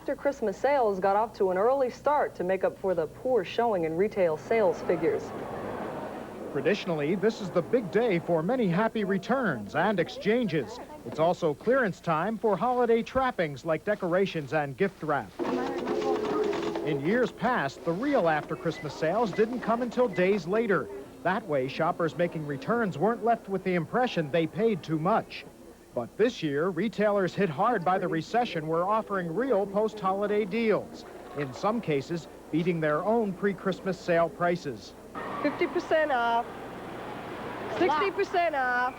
after Christmas sales got off to an early start to make up for the poor showing in retail sales figures. Traditionally, this is the big day for many happy returns and exchanges. It's also clearance time for holiday trappings like decorations and gift wrap. In years past, the real after-Christmas sales didn't come until days later. That way, shoppers making returns weren't left with the impression they paid too much. But this year, retailers hit hard by the recession were offering real post-holiday deals, in some cases beating their own pre-Christmas sale prices. 50% off, 60% off,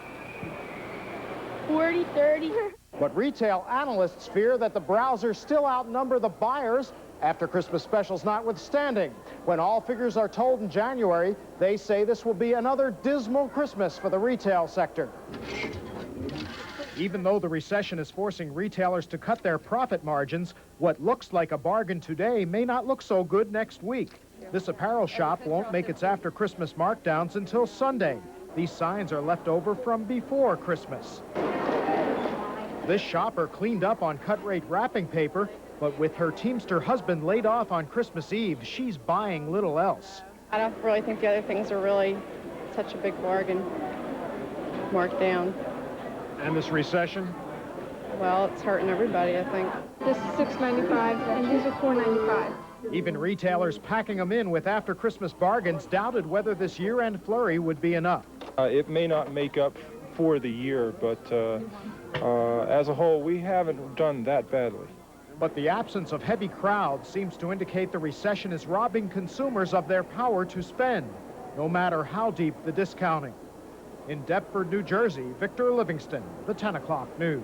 40, 30. But retail analysts fear that the browsers still outnumber the buyers, after Christmas specials notwithstanding. When all figures are told in January, they say this will be another dismal Christmas for the retail sector. Even though the recession is forcing retailers to cut their profit margins, what looks like a bargain today may not look so good next week. This apparel shop won't make its after-Christmas markdowns until Sunday. These signs are left over from before Christmas. This shopper cleaned up on cut-rate wrapping paper, but with her Teamster husband laid off on Christmas Eve, she's buying little else. I don't really think the other things are really such a big bargain, marked down. And this recession? Well, it's hurting everybody, I think. This is $6.95 and these are $4.95. Even retailers packing them in with after-Christmas bargains doubted whether this year-end flurry would be enough. It may not make up for the year, but as a whole, we haven't done that badly. But the absence of heavy crowds seems to indicate the recession is robbing consumers of their power to spend, no matter how deep the discounting. In Deptford, New Jersey, Victor Livingston, the 10 o'clock news.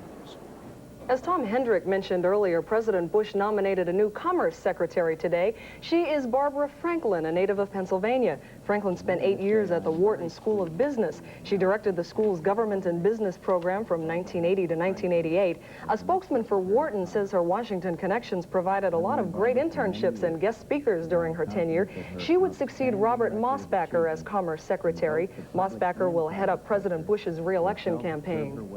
As Tom Hendrick mentioned earlier, President Bush nominated a new Commerce Secretary today. She is Barbara Franklin, a native of Pennsylvania. Franklin spent 8 years at the Wharton School of Business. She directed the school's government and business program from 1980 to 1988. A spokesman for Wharton says her Washington connections provided a lot of great internships and guest speakers during her tenure. She would succeed Robert Mosbacher as Commerce Secretary. Mosbacher will head up President Bush's re-election campaign.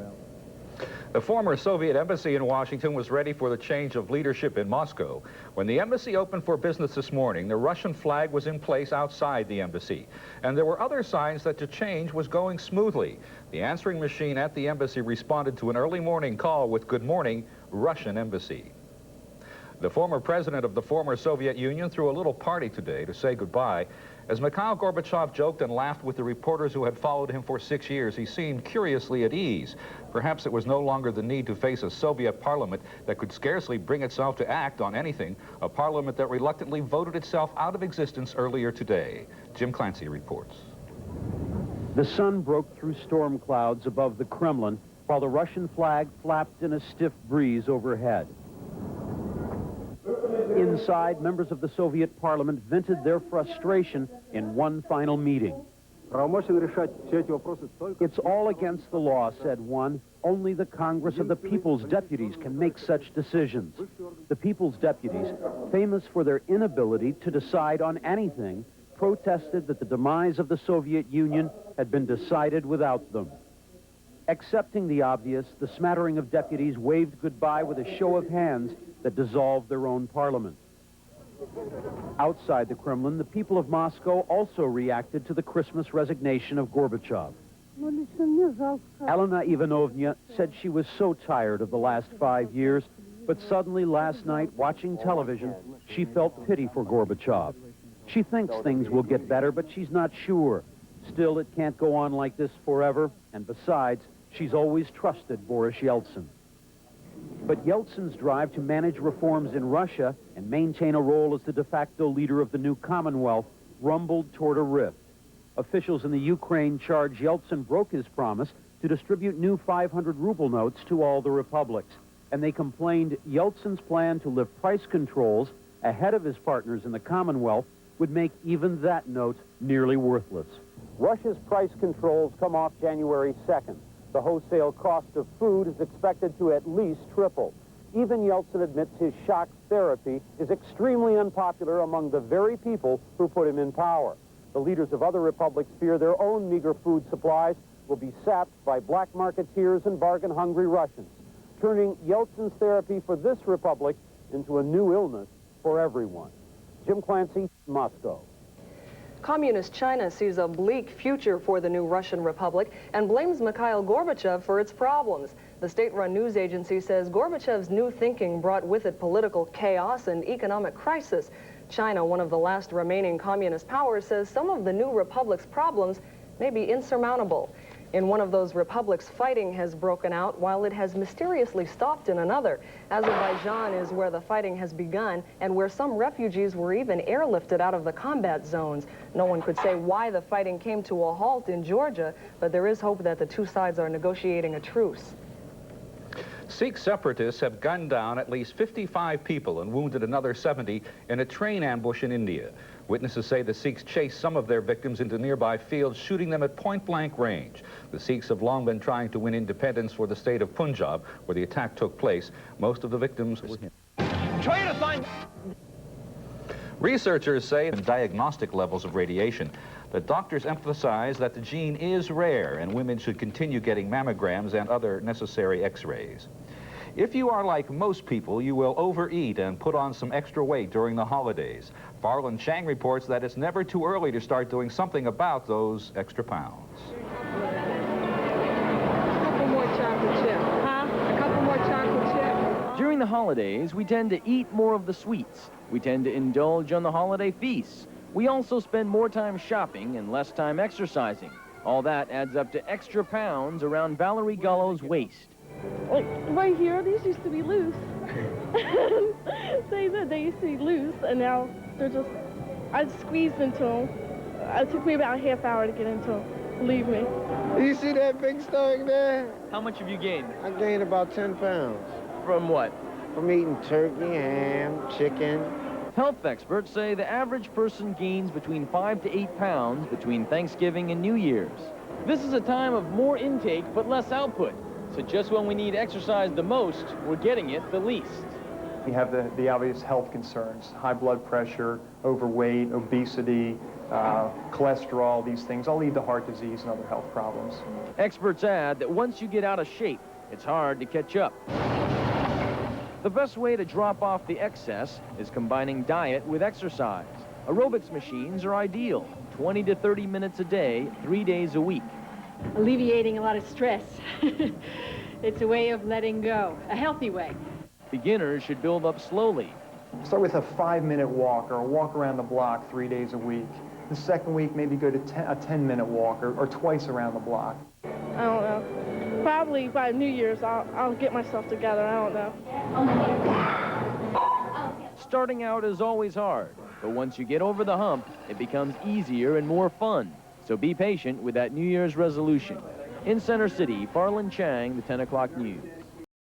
The former Soviet embassy in Washington was ready for the change of leadership in Moscow. When the embassy opened for business this morning, the Russian flag was in place outside the embassy. And there were other signs that the change was going smoothly. The answering machine at the embassy responded to an early morning call with "Good morning, Russian Embassy." The former president of the former Soviet Union threw a little party today to say goodbye. As Mikhail Gorbachev joked and laughed with the reporters who had followed him for 6 years, he seemed curiously at ease. Perhaps it was no longer the need to face a Soviet parliament that could scarcely bring itself to act on anything, a parliament that reluctantly voted itself out of existence earlier today. Jim Clancy reports. The sun broke through storm clouds above the Kremlin, while the Russian flag flapped in a stiff breeze overhead. Inside, members of the Soviet parliament vented their frustration in one final meeting. It's all against the law, said one. Only the Congress of the People's Deputies can make such decisions. The People's Deputies, famous for their inability to decide on anything, protested that the demise of the Soviet Union had been decided without them. Accepting the obvious, the smattering of deputies waved goodbye with a show of hands that dissolved their own parliament. Outside the Kremlin, the people of Moscow also reacted to the Christmas resignation of Gorbachev. Elena Ivanovna said she was so tired of the last 5 years, but suddenly last night, watching television, she felt pity for Gorbachev. She thinks things will get better, but she's not sure. Still, it can't go on like this forever, and besides, she's always trusted Boris Yeltsin. But Yeltsin's drive to manage reforms in Russia and maintain a role as the de facto leader of the new Commonwealth rumbled toward a rift. Officials in the Ukraine charge Yeltsin broke his promise to distribute new 500-ruble notes to all the republics, and they complained Yeltsin's plan to lift price controls ahead of his partners in the Commonwealth would make even that note nearly worthless. Russia's price controls come off January 2nd. The wholesale cost of food is expected to at least triple. Even Yeltsin admits his shock therapy is extremely unpopular among the very people who put him in power. The leaders of other republics fear their own meager food supplies will be sapped by black marketeers and bargain-hungry Russians, turning Yeltsin's therapy for this republic into a new illness for everyone. Jim Clancy, Moscow. Communist China sees a bleak future for the new Russian Republic and blames Mikhail Gorbachev for its problems. The state-run news agency says Gorbachev's new thinking brought with it political chaos and economic crisis. China, one of the last remaining communist powers, says some of the new republic's problems may be insurmountable. In one of those republics, fighting has broken out while it has mysteriously stopped in another. Azerbaijan is where the fighting has begun and where some refugees were even airlifted out of the combat zones. No one could say why the fighting came to a halt in Georgia, but there is hope that the two sides are negotiating a truce. Sikh separatists have gunned down at least 55 people and wounded another 70 in a train ambush in India. Witnesses say the Sikhs chased some of their victims into nearby fields, shooting them at point-blank range. The Sikhs have long been trying to win independence for the state of Punjab, where the attack took place. Most of the victims were hit. Trying to find... Researchers say the diagnostic levels of radiation. The doctors emphasize that the gene is rare and women should continue getting mammograms and other necessary x-rays. If you are like most people, you will overeat and put on some extra weight during the holidays. Farland Chang reports that it's never too early to start doing something about those extra pounds. A couple more chocolate chip. Huh? A couple more chocolate chip. During the holidays, we tend to eat more of the sweets. We tend to indulge on the holiday feasts. We also spend more time shopping and less time exercising. All that adds up to extra pounds around Valerie Gullo's waist. Like, right here, these used to be loose. They used to be loose, and now they're just, I squeezed into them. It took me about a half hour to get into them, believe me. You see that big stomach there? How much have you gained? I gained about 10 pounds. From what? From eating turkey, ham, chicken. Health experts say the average person gains between 5 to 8 pounds between Thanksgiving and New Year's. This is a time of more intake but less output. So just when we need exercise the most, we're getting it the least. We have the obvious health concerns: high blood pressure, overweight, obesity, cholesterol. These things all lead to heart disease and other health problems. Experts add that once you get out of shape, it's hard to catch up. The best way to drop off the excess is combining diet with exercise. Aerobics machines are ideal, 20 to 30 minutes a day, 3 days a week. Alleviating a lot of stress. It's a way of letting go, a healthy way. Beginners should build up slowly. Start with a 5-minute walk or a walk around the block 3 days a week. The second week, maybe go to a 10-minute walk or twice around the block. I don't know. Probably by New Year's, I'll get myself together. I don't know. Starting out is always hard, but once you get over the hump, it becomes easier and more fun. So be patient with that New Year's resolution. In Center City, Farland Chang, the 10 o'clock news.